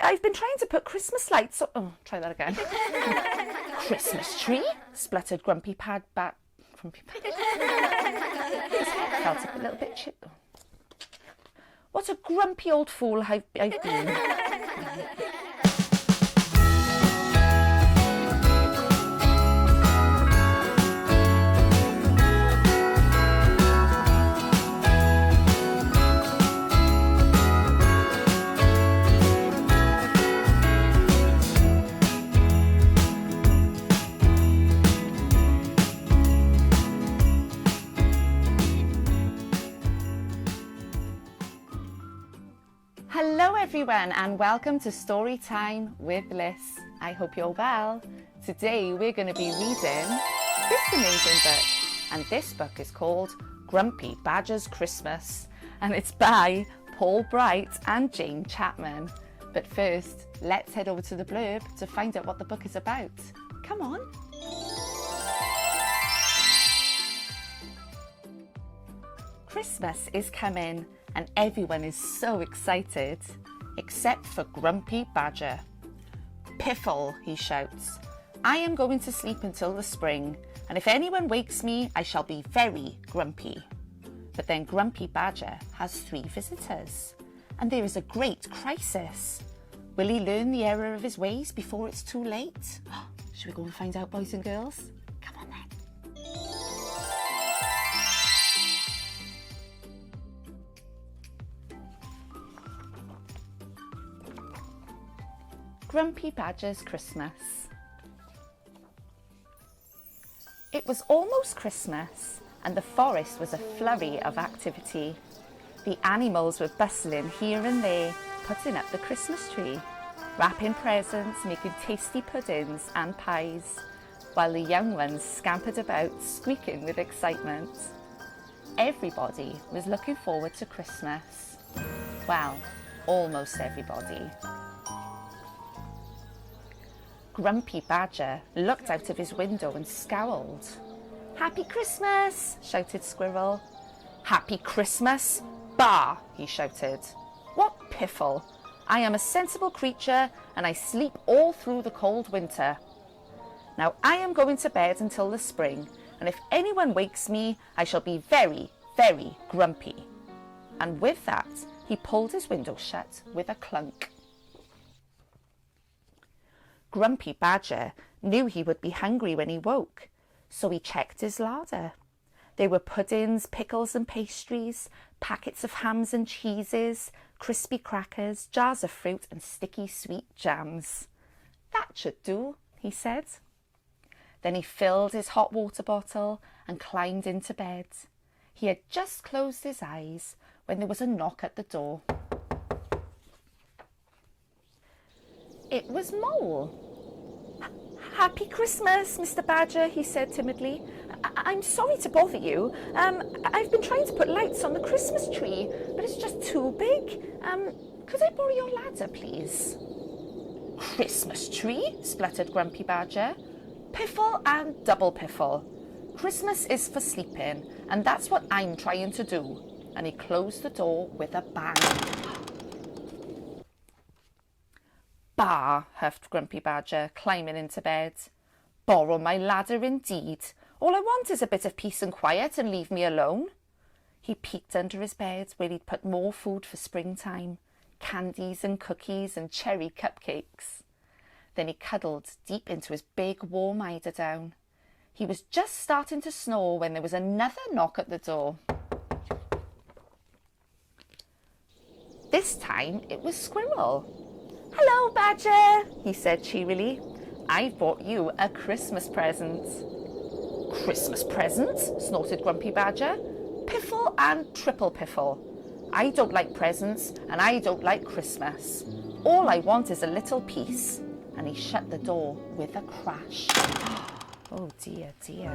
I've been trying to put Christmas lights on. Oh, try that again. Christmas tree? Spluttered Grumpy Pad Bat. Grumpy Pad. His head felt a little bit chipped. What a grumpy old fool I've been. Hello everyone and welcome to Story Time with Liz. I hope you're well. Today we're going to be reading this amazing book, and this book is called Grumpy Badger's Christmas, and it's by Paul Bright and Jane Chapman. But first, let's head over to the blurb to find out what the book is about. Come on. Christmas is coming and everyone is so excited, except for Grumpy Badger. Piffle, he shouts. I am going to sleep until the spring, and if anyone wakes me, I shall be very grumpy. But then Grumpy Badger has 3 visitors, and there is a great crisis. Will he learn the error of his ways before it's too late? Should we go and find out, boys and girls? Come on then. Grumpy Badger's Christmas. It was almost Christmas, and the forest was a flurry of activity. The animals were bustling here and there, putting up the Christmas tree, wrapping presents, making tasty puddings and pies, while the young ones scampered about, squeaking with excitement. Everybody was looking forward to Christmas. Well, almost everybody. Grumpy Badger looked out of his window and scowled. Happy Christmas, shouted Squirrel. Happy Christmas? Bah, he shouted. What piffle! I am a sensible creature and I sleep all through the cold winter. Now I am going to bed until the spring, and if anyone wakes me, I shall be very, very grumpy. And with that, he pulled his window shut with a clunk. Grumpy Badger knew he would be hungry when he woke, so he checked his larder. There were puddings, pickles and pastries, packets of hams and cheeses, crispy crackers, jars of fruit and sticky sweet jams. That should do, he said. Then he filled his hot water bottle and climbed into bed. He had just closed his eyes when there was a knock at the door. It was Mole. Happy Christmas, Mr. Badger, he said timidly. I'm sorry to bother you. I've been trying to put lights on the Christmas tree, but it's just too big. Could I borrow your ladder, please? Christmas tree? Spluttered Grumpy Badger. Piffle and double piffle. Christmas is for sleeping, and that's what I'm trying to do. And he closed the door with a bang. Bah, huffed Grumpy Badger, climbing into bed. Borrow my ladder indeed. All I want is a bit of peace and quiet, and leave me alone. He peeked under his bed where he'd put more food for springtime, candies and cookies and cherry cupcakes. Then he cuddled deep into his big warm eiderdown. He was just starting to snore when there was another knock at the door. This time it was Squirrel. Hello, Badger, he said cheerily. I've brought you a Christmas present. Christmas present? Snorted Grumpy Badger. Piffle and triple piffle. I don't like presents and I don't like Christmas. All I want is a little peace. And he shut the door with a crash. Oh dear, dear.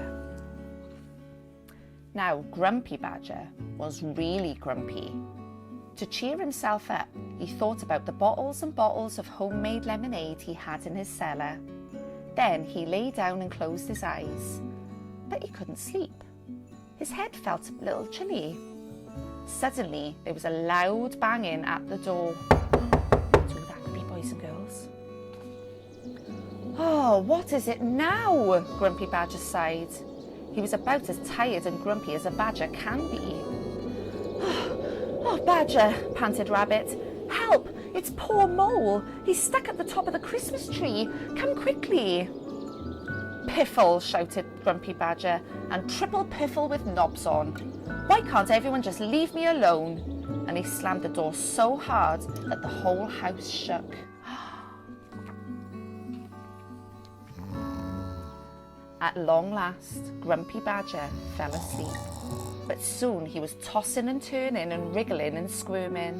Now, Grumpy Badger was really grumpy. To cheer himself up, he thought about the bottles and bottles of homemade lemonade he had in his cellar. Then he lay down and closed his eyes. But he couldn't sleep. His head felt a little chilly. Suddenly, there was a loud banging at the door. That's who that could be, boys and Oh, what is it now? Grumpy Badger sighed. He was about as tired and grumpy as a badger can be. Oh, Badger, panted Rabbit. Help! It's poor Mole. He's stuck at the top of the Christmas tree. Come quickly. Piffle, shouted Grumpy Badger, and triple piffle with knobs on. Why can't everyone just leave me alone? And he slammed the door so hard that the whole house shook. At long last, Grumpy Badger fell asleep. But soon he was tossing and turning and wriggling and squirming.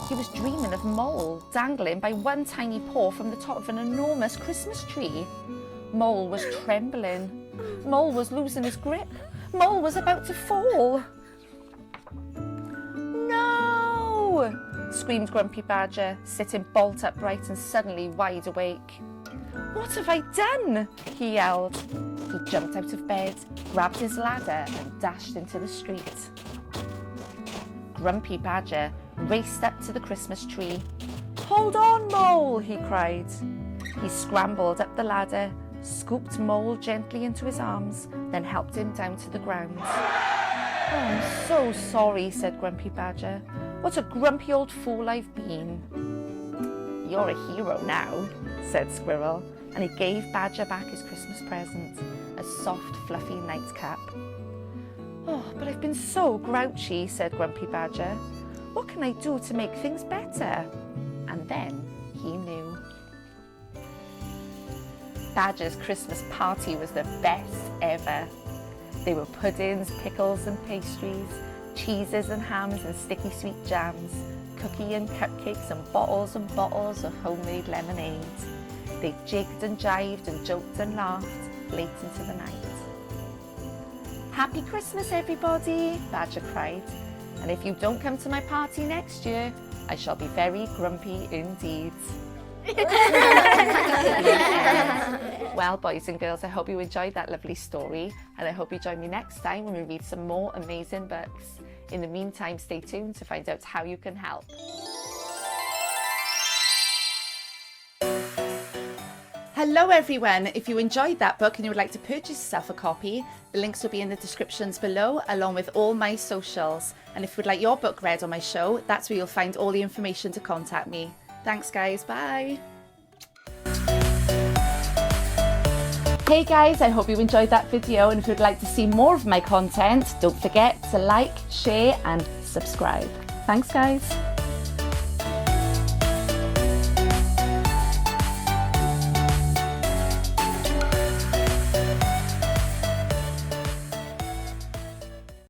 He was dreaming of Mole dangling by one tiny paw from the top of an enormous Christmas tree. Mole was trembling. Mole was losing his grip. Mole was about to fall. No! Screamed Grumpy Badger, sitting bolt upright and suddenly wide awake. What have I done? He yelled. He jumped out of bed, grabbed his ladder and dashed into the street. Grumpy Badger raced up to the Christmas tree. Hold on, Mole, he cried. He scrambled up the ladder, scooped Mole gently into his arms, then helped him down to the ground. Oh, I'm so sorry, said Grumpy Badger. What a grumpy old fool I've been. You're a hero now, said Squirrel, and he gave Badger back his Christmas present, a soft, fluffy nightcap. Oh, but I've been so grouchy, said Grumpy Badger. What can I do to make things better? And then he knew. Badger's Christmas party was the best ever. There were puddings, pickles and pastries, cheeses and hams and sticky sweet jams, cookie and cupcakes and bottles of homemade lemonade. They jigged and jived and joked and laughed late into the night. Happy Christmas, everybody, Badger cried. And if you don't come to my party next year, I shall be very grumpy indeed. Well, boys and girls, I hope you enjoyed that lovely story, and I hope you join me next time when we read some more amazing books. In the meantime, stay tuned to find out how you can help. Hello everyone, if you enjoyed that book and you would like to purchase yourself a copy, the links will be in the descriptions below along with all my socials. And if you would like your book read on my show, that's where you'll find all the information to contact me. Thanks guys, bye! Hey guys, I hope you enjoyed that video, and if you'd like to see more of my content, don't forget to like, share and subscribe. Thanks guys!